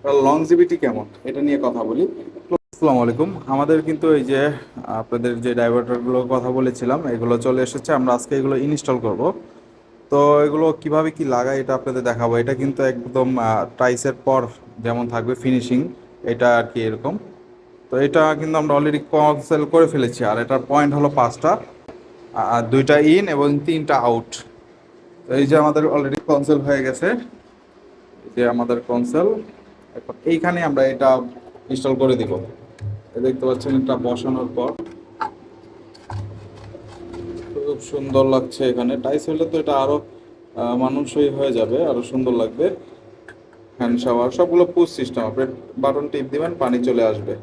Longevity কেমন এটা নিয়ে কথা বলি। আসসালামু আলাইকুম। আমাদের কিন্তু এই যে আপনাদের যে ডাইভার্টারগুলোর কথা বলেছিলাম এগুলো চলে এসেছে, আমরা আজকে এগুলো ইনস্টল করব। তো এগুলো কিভাবে কি লাগাই এটা আপনাদের দেখাবো। এটা কিন্তু একদম টাইসের পর যেমন থাকবে ফিনিশিং, এটা আর কি এরকম। তো এটা কিন্তু আমরা অলরেডি কনসেল করে ফেলেছি, আর এটার পয়েন্ট হলো 5টা, আর 2টা ইন এবং 3টা আউট। তো এই যে আমাদের অলরেডি কনসেল হয়ে গেছে, এই যে আমাদের কনসেল। এখন এইখানে আমরা এটা ইনস্টল করে দিব। দেখতে পাচ্ছেন এটা বসানোর পর খুব সুন্দর লাগছে। এখানে টাইস হলে তো এটা আরো মানানসই হয়ে যাবে, আরো সুন্দর লাগবে। হ্যান্ড শাওয়ার সবগুলো পুশ সিস্টেম, আপনি বাটন টিপ দিবেন পানি চলে আসবে।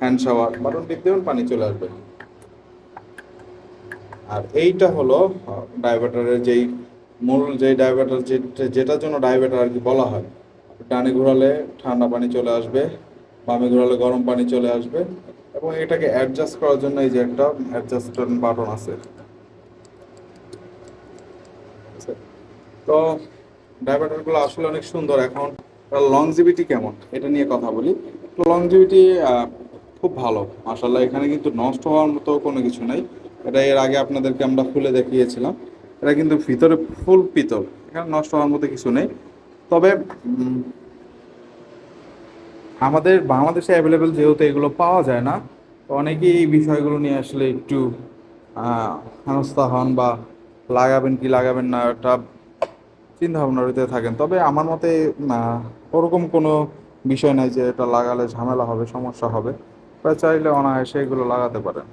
হ্যান্ড শাওয়ার বাটন টিপ দিবেন পানি চলে আসবে। আর এইটা হলো ডাইভার্টারের যেই মূল, যেই ডাইভার্টার যেটার জন্য ডাইভার্টার আর কি বলা হয়। ডানে ঘোরালে ঠান্ডা পানি চলে আসবে, বামে ঘোরালে গরম পানি চলে আসবে। এবং এটাকে অ্যাডজাস্ট করার জন্য এই যে একটা অ্যাডজাস্ট বাটন আছে। তো ডাইভার্টারগুলো আসলে অনেক সুন্দর। এখন লংজিভিটি কেমন এটা নিয়ে কথা বলি। লংজিভিটি খুব ভালো মাশাআল্লাহ। এখানে কিন্তু নষ্ট হওয়ার মতো কোনো কিছু নাই। এটা এর আগে আপনাদেরকে আমরা খুলে দেখিয়েছিলাম। এটা কিন্তু ভিতরে ফুল পিতল, এখানে নষ্ট হওয়ার মতো কিছু নেই। তবে আমাদের বাংলাদেশে অ্যাভেলেবেল যেহেতু এগুলো পাওয়া যায় না, তো অনেকেই এই বিষয়গুলো নিয়ে আসলে একটু হেনস্থা হন, বা লাগাবেন কি লাগাবেন না এটা চিন্তা ভাবনার ভিতরে থাকেন। তবে আমার মতে ওরকম কোনো বিষয় নাই যে এটা লাগালে ঝামেলা হবে, সমস্যা হবে। আপনারা চাইলে অনায়াসে এগুলো লাগাতে পারেন।